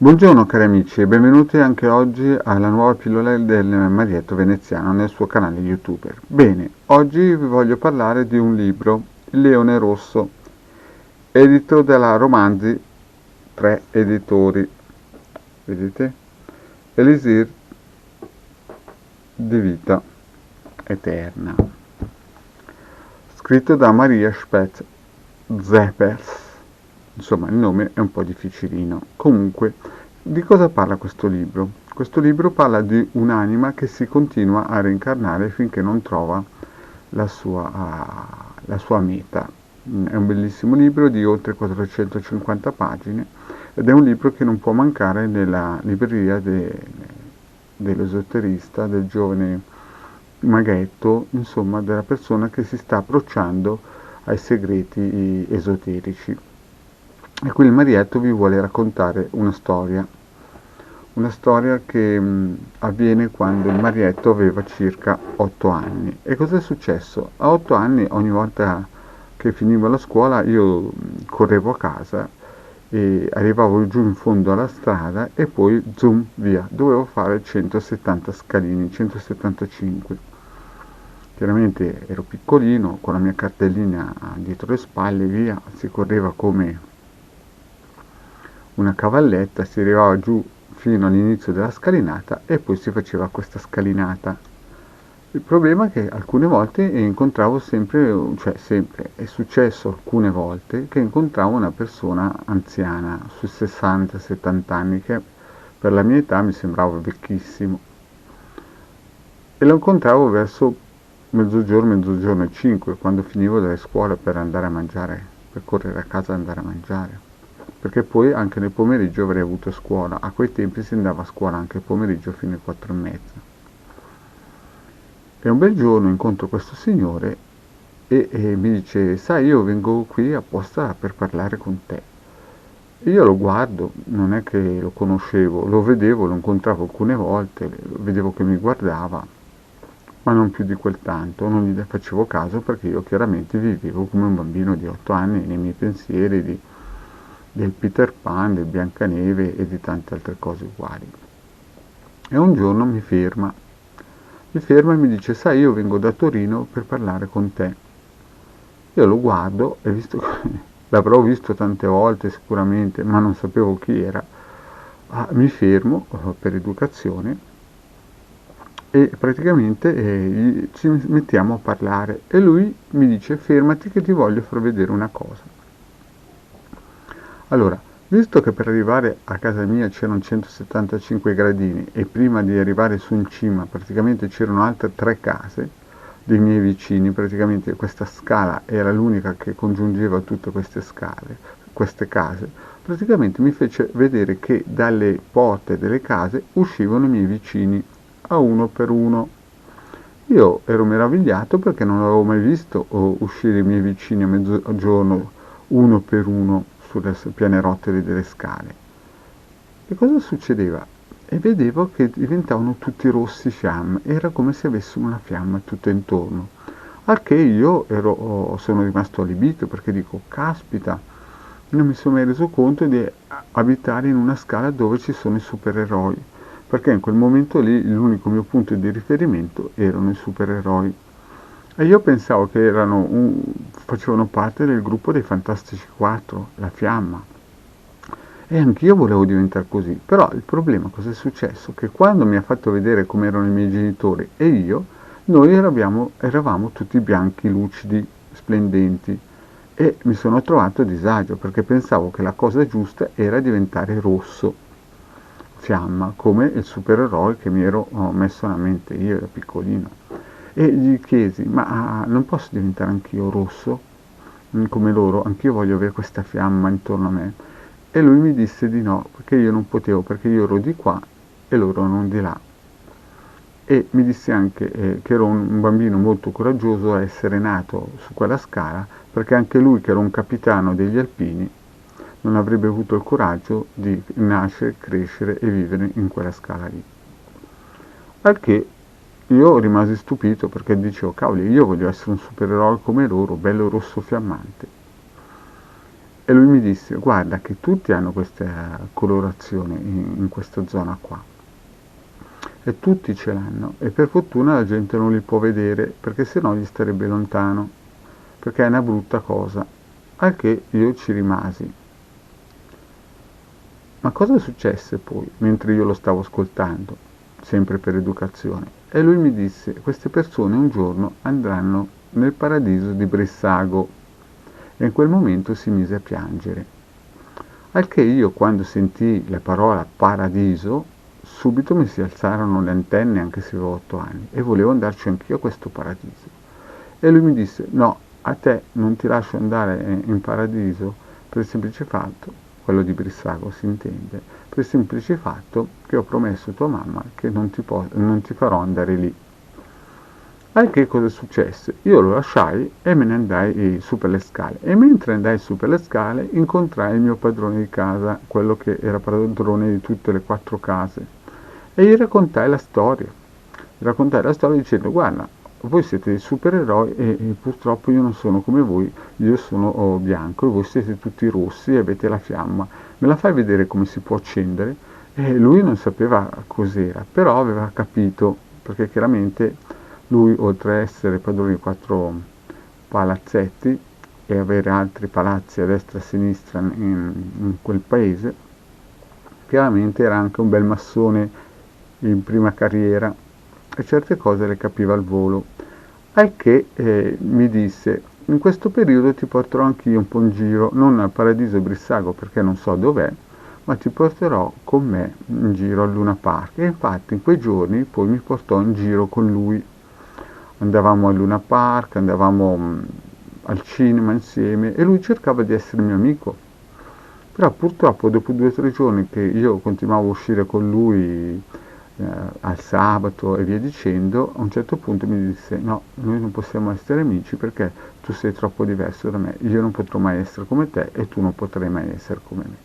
Buongiorno cari amici e benvenuti anche oggi alla nuova pillola del Marietto Veneziano nel suo canale YouTube. Bene, oggi vi voglio parlare di un libro, Il Leone Rosso, edito dalla Romanzi, 3 editori, vedete? Elisir di vita eterna, scritto da Maria Spetz-Zeppers. Insomma, il nome è un po' difficilino. Comunque, di cosa parla questo libro? Questo libro parla di un'anima che si continua a reincarnare finché non trova la sua meta. È un bellissimo libro di oltre 450 pagine ed è un libro che non può mancare nella libreria dell'esoterista, del giovane maghetto, insomma, della persona che si sta approcciando ai segreti esoterici. E qui il Marietto vi vuole raccontare una storia che avviene quando il Marietto aveva circa 8 anni. E cosa è successo? A 8 anni, ogni volta che finivo la scuola, io correvo a casa e arrivavo giù in fondo alla strada e poi zoom via. Dovevo fare 170 scalini, 175. Chiaramente ero piccolino, con la mia cartellina dietro le spalle, via, si correva come una cavalletta, si arrivava giù fino all'inizio della scalinata e poi si faceva questa scalinata. Il problema è che alcune volte incontravo sempre, è successo alcune volte che incontravo una persona anziana, sui 60-70 anni, che per la mia età mi sembrava vecchissimo. E lo incontravo verso mezzogiorno e 5, quando finivo dalle scuole per andare a mangiare, per correre a casa e andare a mangiare. Perché poi anche nel pomeriggio avrei avuto scuola. A quei tempi si andava a scuola anche il pomeriggio fino alle 4:30. E un bel giorno incontro questo signore e mi dice: sai, io vengo qui apposta per parlare con te. E io lo guardo, non è che lo conoscevo, lo vedevo, lo incontravo alcune volte, vedevo che mi guardava, ma non più di quel tanto, non gli facevo caso perché io chiaramente vivevo come un bambino di 8 anni nei miei pensieri del Peter Pan, del Biancaneve e di tante altre cose uguali. E un giorno mi ferma e mi dice: sai, io vengo da Torino per parlare con te. Io lo guardo e visto che l'avrò visto tante volte sicuramente, ma non sapevo chi era, mi fermo per educazione e praticamente ci mettiamo a parlare e lui mi dice: fermati che ti voglio far vedere una cosa. Allora, visto che per arrivare a casa mia c'erano 175 gradini e prima di arrivare su in cima praticamente c'erano altre 3 case dei miei vicini, praticamente questa scala era l'unica che congiungeva tutte queste case, praticamente mi fece vedere che dalle porte delle case uscivano i miei vicini a uno per uno. Io ero meravigliato perché non avevo mai visto uscire i miei vicini a mezzogiorno uno per uno sulle pianerottole delle scale. E cosa succedeva? E vedevo che diventavano tutti rossi fiamme, era come se avessimo una fiamma tutto intorno. Al che io sono rimasto allibito perché dico: caspita, non mi sono mai reso conto di abitare in una scala dove ci sono i supereroi, perché in quel momento lì l'unico mio punto di riferimento erano i supereroi. E io pensavo che facevano parte del gruppo dei Fantastici 4, la Fiamma. E anch'io volevo diventare così. Però il problema cosa è successo? Che quando mi ha fatto vedere come erano i miei genitori e io, noi eravamo tutti bianchi, lucidi, splendenti. E mi sono trovato a disagio perché pensavo che la cosa giusta era diventare rosso, fiamma, come il supereroe che mi ero messo nella mente io da piccolino. E gli chiesi: ma non posso diventare anch'io rosso come loro? Anch'io voglio avere questa fiamma intorno a me. E lui mi disse di no, perché io non potevo, perché io ero di qua e loro erano di là. E mi disse anche che ero un bambino molto coraggioso a essere nato su quella scala, perché anche lui, che era un capitano degli alpini, non avrebbe avuto il coraggio di nascere, crescere e vivere in quella scala lì. Al che io rimasi stupito perché dicevo: cavoli, io voglio essere un supereroe come loro, bello rosso fiammante. E lui mi disse, guarda che tutti hanno questa colorazione in questa zona qua. E tutti ce l'hanno. E per fortuna la gente non li può vedere, perché sennò gli starebbe lontano. Perché è una brutta cosa. Al che io ci rimasi. Ma cosa successe poi, mentre io lo stavo ascoltando, sempre per educazione? E lui mi disse, queste persone un giorno andranno nel paradiso di Brissago. E in quel momento si mise a piangere. Al che io, quando sentii la parola paradiso, subito mi si alzarono le antenne, anche se avevo 8 anni, e volevo andarci anch'io a questo paradiso. E lui mi disse, no, a te non ti lascio andare in paradiso per il semplice fatto, quello di Brissago si intende, per il semplice fatto che ho promesso a tua mamma che non ti farò andare lì. Al che cosa successe? Io lo lasciai e me ne andai su per le scale. E mentre andai su per le scale incontrai il mio padrone di casa, quello che era padrone di tutte le 4 case. E gli raccontai la storia. Gli raccontai la storia dicendo, guarda, voi siete dei supereroi e purtroppo io non sono come voi, io sono bianco e voi siete tutti rossi e avete la fiamma. Me la fai vedere come si può accendere? E lui non sapeva cos'era, però aveva capito, perché chiaramente lui, oltre a essere padrone di 4 palazzetti e avere altri palazzi a destra e a sinistra in quel paese, chiaramente era anche un bel massone in prima carriera e certe cose le capiva al volo. Al che mi disse, in questo periodo ti porterò anch'io un po' in giro, non al Paradiso Brissago perché non so dov'è, ma ti porterò con me in giro al Luna Park. E infatti in quei giorni poi mi portò in giro con lui. Andavamo al Luna Park, andavamo al cinema insieme e lui cercava di essere mio amico. Però purtroppo dopo 2 o 3 giorni che io continuavo a uscire con lui al sabato e via dicendo, a un certo punto mi disse no, noi non possiamo essere amici perché tu sei troppo diverso da me, io non potrò mai essere come te e tu non potrai mai essere come me.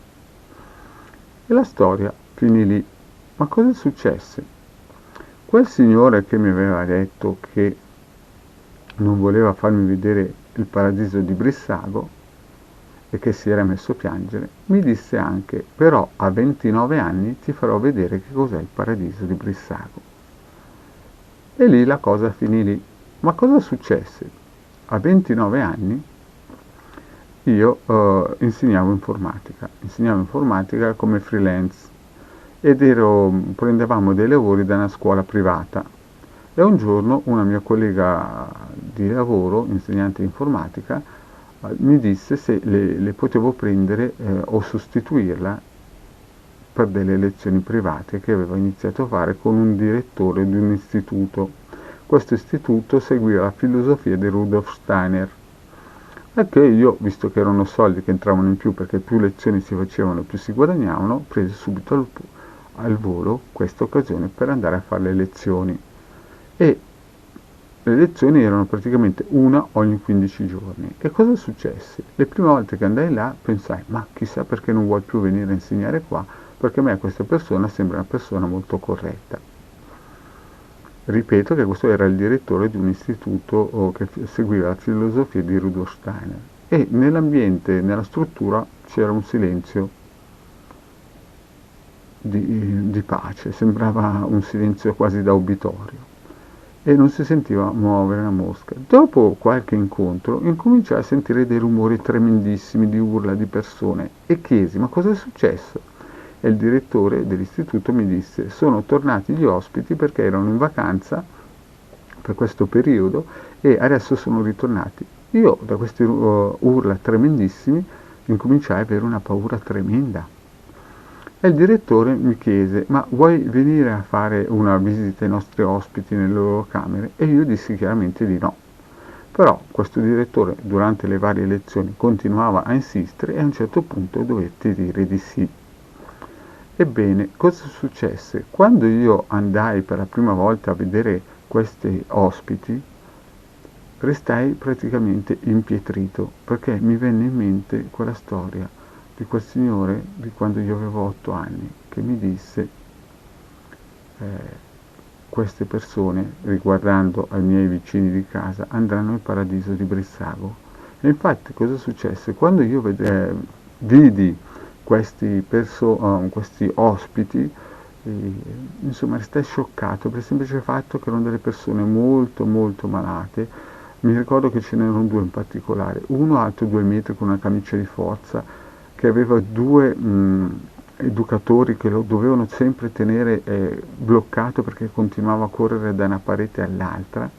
E la storia finì lì. Ma cosa successe? Quel signore che mi aveva detto che non voleva farmi vedere il paradiso di Brissago e che si era messo a piangere, mi disse anche, però a 29 anni ti farò vedere che cos'è il paradiso di Brissago. E lì la cosa finì lì. Ma cosa successe? A 29 anni io insegnavo informatica come freelance ed prendevamo dei lavori da una scuola privata. E un giorno una mia collega di lavoro, insegnante di informatica, mi disse se le potevo prendere o sostituirla per delle lezioni private che aveva iniziato a fare con un direttore di un istituto. Questo istituto seguiva la filosofia di Rudolf Steiner. E che io, visto che erano soldi che entravano in più perché più lezioni si facevano più si guadagnavano, presi subito al volo questa occasione per andare a fare le lezioni. E le lezioni erano praticamente una ogni 15 giorni. E cosa successe? Le prime volte che andai là pensai, ma chissà perché non vuoi più venire a insegnare qua, perché a me questa persona sembra una persona molto corretta. Ripeto che questo era il direttore di un istituto che seguiva la filosofia di Rudolf Steiner. E nell'ambiente, nella struttura, c'era un silenzio di pace, sembrava un silenzio quasi da obitorio. E non si sentiva muovere una mosca. Dopo qualche incontro incominciai a sentire dei rumori tremendissimi di urla di persone e chiesi ma cosa è successo? E il direttore dell'istituto mi disse sono tornati gli ospiti perché erano in vacanza per questo periodo e adesso sono ritornati. Io da queste urla tremendissimi incominciai ad avere una paura tremenda. E il direttore mi chiese, ma vuoi venire a fare una visita ai nostri ospiti nelle loro camere? E io dissi chiaramente di no. Però questo direttore durante le varie lezioni continuava a insistere e a un certo punto dovetti dire di sì. Ebbene, cosa successe? Quando io andai per la prima volta a vedere questi ospiti, restai praticamente impietrito, perché mi venne in mente quella storia di quel signore di quando io avevo 8 anni, che mi disse queste persone, riguardando ai miei vicini di casa, andranno al paradiso di Brissago. E infatti cosa successe? Quando io vidi questi ospiti, insomma restai scioccato per il semplice fatto che erano delle persone molto molto malate. Mi ricordo che ce n'erano due in particolare, uno alto 2 metri con una camicia di forza, che aveva due educatori che lo dovevano sempre tenere bloccato perché continuava a correre da una parete all'altra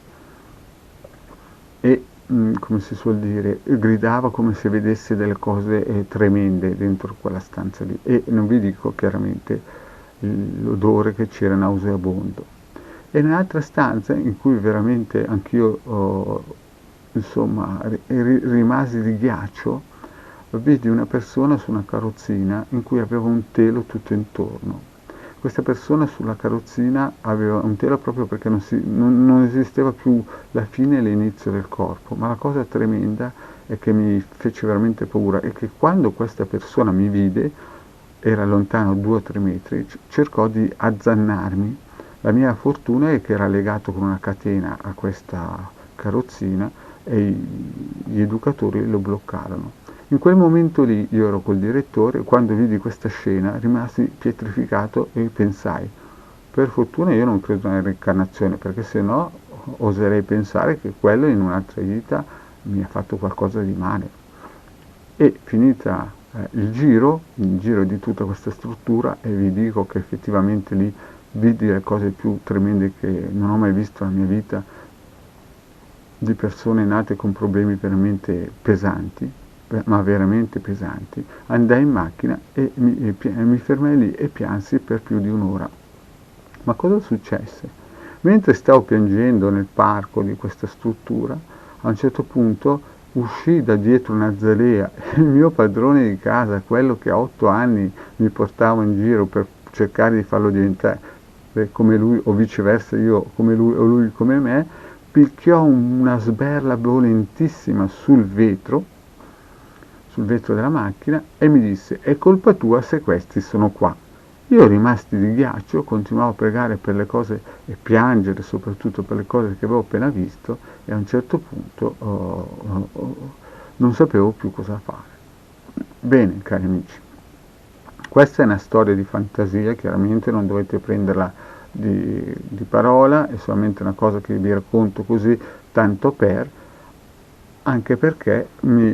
e, come si suol dire, gridava come se vedesse delle cose tremende dentro quella stanza lì, e non vi dico chiaramente l'odore che c'era nauseabondo. E nell'altra stanza in cui veramente anch'io insomma rimasi di ghiaccio, vidi una persona su una carrozzina in cui aveva un telo tutto intorno. Questa persona sulla carrozzina aveva un telo proprio perché non esisteva più la fine e l'inizio del corpo, ma la cosa tremenda è che mi fece veramente paura è che quando questa persona mi vide, era lontano 2 o 3 metri, cercò di azzannarmi. La mia fortuna è che era legato con una catena a questa carrozzina e gli educatori lo bloccarono. In quel momento lì io ero col direttore, quando vidi questa scena rimasi pietrificato e pensai, per fortuna io non credo nella reincarnazione, perché se no oserei pensare che quello in un'altra vita mi ha fatto qualcosa di male. E finita il giro di tutta questa struttura, e vi dico che effettivamente lì vidi le cose più tremende che non ho mai visto nella mia vita, di persone nate con problemi veramente pesanti, ma veramente pesanti. Andai in macchina e mi fermai lì e piansi per più di un'ora. Ma cosa successe? Mentre stavo piangendo nel parco di questa struttura, a un certo punto uscì da dietro un'azalea e il mio padrone di casa, quello che a 8 anni mi portava in giro per cercare di farlo diventare come lui, o viceversa io come lui o lui come me, picchiò una sberla violentissima sul vetro della macchina e mi disse: è colpa tua se questi sono qua. Io rimasti di ghiaccio, continuavo a pregare per le cose e piangere soprattutto per le cose che avevo appena visto, e a un certo punto non sapevo più cosa fare. Bene, cari amici, questa è una storia di fantasia, chiaramente non dovete prenderla di parola, è solamente una cosa che vi racconto così, tanto per, anche perché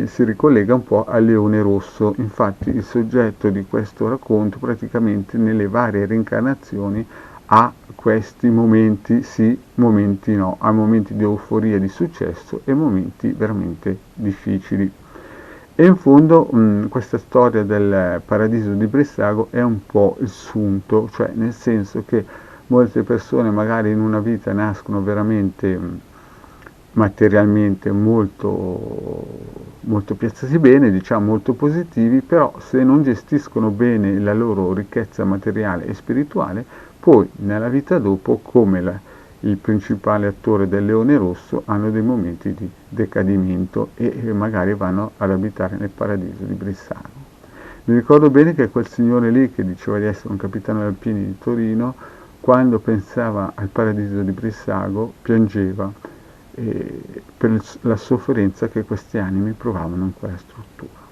si ricollega un po' al leone rosso. Infatti il soggetto di questo racconto praticamente nelle varie reincarnazioni ha questi momenti sì, momenti no, ha momenti di euforia, di successo e momenti veramente difficili. E in fondo questa storia del paradiso di Brissago è un po' il sunto, cioè nel senso che molte persone magari in una vita nascono veramente materialmente molto piazzati bene, diciamo molto positivi, però se non gestiscono bene la loro ricchezza materiale e spirituale, poi nella vita dopo, come il principale attore del Leone Rosso, hanno dei momenti di decadimento e magari vanno ad abitare nel paradiso di Brissago. Mi ricordo bene che quel signore lì, che diceva di essere un capitano dei Alpini di Torino, quando pensava al paradiso di Brissago piangeva per la sofferenza che queste anime provavano in quella struttura.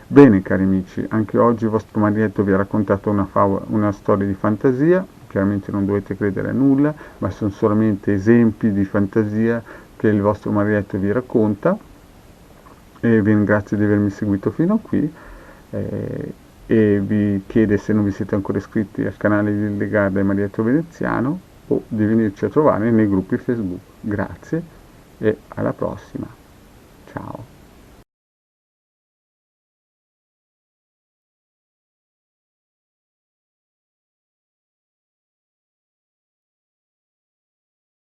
Bene, cari amici, anche oggi il vostro Marietto vi ha raccontato una storia di fantasia. Chiaramente non dovete credere a nulla, ma sono solamente esempi di fantasia che il vostro Marietto vi racconta, e vi ringrazio di avermi seguito fino a qui, e vi chiede, se non vi siete ancora iscritti al canale di Legarda e Marietto Veneziano, o di venirci a trovare nei gruppi Facebook. Grazie e alla prossima.